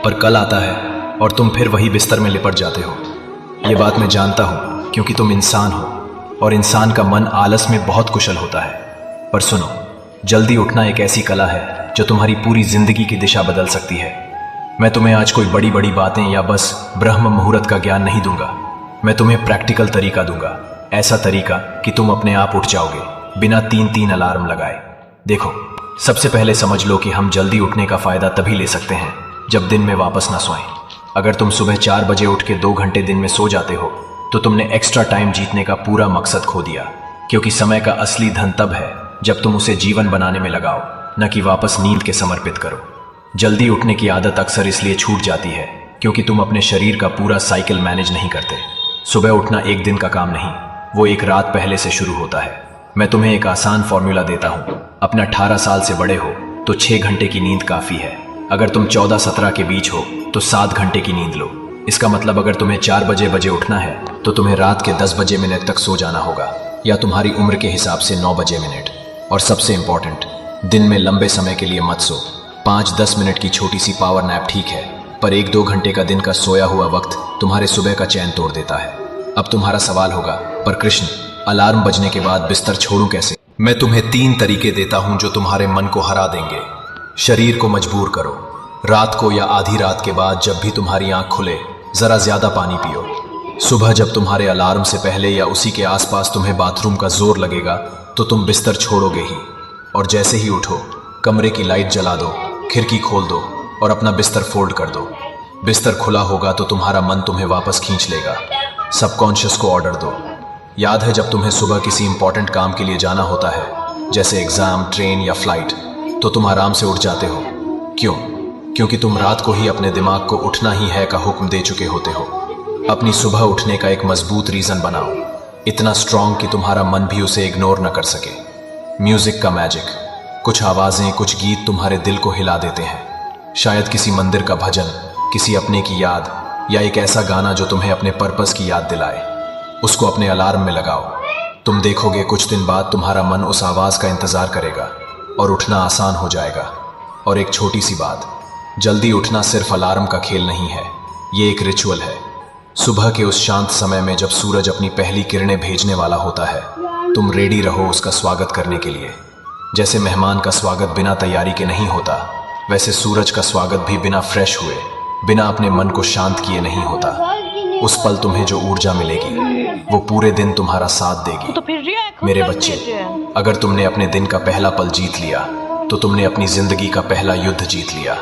पर कल आता है और तुम फिर वही बिस्तर में लिपट जाते हो। ये बात मैं जानता हूँ क्योंकि तुम इंसान हो और इंसान का मन आलस में बहुत कुशल होता है। पर सुनो, जल्दी उठना एक ऐसी कला है जो तुम्हारी पूरी जिंदगी की दिशा बदल सकती है। मैं तुम्हें आज कोई बड़ी बड़ी बातें या बस ब्रह्म मुहूर्त का ज्ञान नहीं दूंगा। मैं तुम्हें प्रैक्टिकल तरीका दूंगा, ऐसा तरीका कि तुम अपने आप उठ जाओगे बिना 3-3 अलार्म लगाए। देखो, सबसे पहले समझ लो कि हम जल्दी उठने का फायदा तभी ले सकते हैं जब दिन में वापस ना सोएं। अगर तुम सुबह 4 बजे उठ के 2 घंटे दिन में सो जाते हो तो तुमने एक्स्ट्रा टाइम जीतने का पूरा मकसद खो दिया, क्योंकि समय का असली धन तब है जब तुम उसे जीवन बनाने में लगाओ, न कि वापस नींद के समर्पित करो। जल्दी उठने की आदत अक्सर इसलिए छूट जाती है क्योंकि तुम अपने शरीर का पूरा साइकिल मैनेज नहीं करते। सुबह उठना एक दिन का काम नहीं, वो एक रात पहले से शुरू होता है। मैं तुम्हें एक आसान फॉर्मूला देता हूँ। अपने 18 साल से बड़े हो तो 6 घंटे की नींद काफ़ी है। अगर तुम 14-17 के बीच हो तो 7 घंटे की नींद लो। इसका मतलब अगर तुम्हें 4 बजे उठना है तो तुम्हें रात के 10 बजे मिनट तक सो जाना होगा, या तुम्हारी उम्र के हिसाब से 9 बजे मिनट। और सबसे इंपॉर्टेंट, दिन में लंबे समय के लिए मत सो। 5-10 मिनट की छोटी सी पावर नैप ठीक है, पर 1-2 घंटे का दिन का सोया हुआ वक्त तुम्हारे सुबह का चैन तोड़ देता है। अब तुम्हारा सवाल होगा, पर कृष्ण, अलार्म बजने के बाद बिस्तर छोड़ूं कैसे? मैं तुम्हें 3 तरीके देता हूं जो तुम्हारे मन को हरा देंगे। शरीर को मजबूर करो। रात को या आधी रात के बाद जब भी तुम्हारी आंख खुले, जरा ज्यादा पानी पियो। सुबह जब तुम्हारे अलार्म से पहले या उसी के आसपास तुम्हें बाथरूम का जोर लगेगा तो तुम बिस्तर छोड़ोगे ही। और जैसे ही उठो, कमरे की लाइट जला दो, खिड़की खोल दो और अपना बिस्तर फोल्ड कर दो। बिस्तर खुला होगा तो तुम्हारा मन तुम्हें वापस खींच लेगा। सबकॉन्शियस को ऑर्डर दो। याद है जब तुम्हें सुबह किसी इंपॉर्टेंट काम के लिए जाना होता है, जैसे एग्जाम, ट्रेन या फ्लाइट, तो तुम आराम से उठ जाते हो। क्यों? क्योंकि तुम रात को ही अपने दिमाग को उठना ही है का हुक्म दे चुके होते हो। अपनी सुबह उठने का एक मजबूत रीजन बनाओ, इतना स्ट्रांग कि तुम्हारा मन भी उसे इग्नोर न कर सके। म्यूजिक का मैजिक। कुछ आवाजें, कुछ गीत तुम्हारे दिल को हिला देते हैं। शायद किसी मंदिर का भजन, किसी अपने की याद, या एक ऐसा गाना जो तुम्हें अपने पर्पस की याद दिलाए। उसको अपने अलार्म में लगाओ। तुम देखोगे कुछ दिन बाद तुम्हारा मन उस आवाज का इंतजार करेगा और उठना आसान हो जाएगा। और एक छोटी सी बात, जल्दी उठना सिर्फ अलार्म का खेल नहीं है, ये एक रिचुअल है। सुबह के उस शांत समय में जब सूरज अपनी पहली किरणें भेजने वाला होता है, तुम रेडी रहो उसका स्वागत करने के लिए। जैसे मेहमान का स्वागत बिना तैयारी के नहीं होता, वैसे सूरज का स्वागत भी बिना फ्रेश हुए, बिना अपने मन को शांत किए नहीं होता। उस पल तुम्हें जो ऊर्जा मिलेगी वो पूरे दिन तुम्हारा साथ देगी। तो फिर मेरे बच्चे, अगर तुमने अपने दिन का पहला पल जीत लिया तो तुमने अपनी जिंदगी का पहला युद्ध जीत लिया।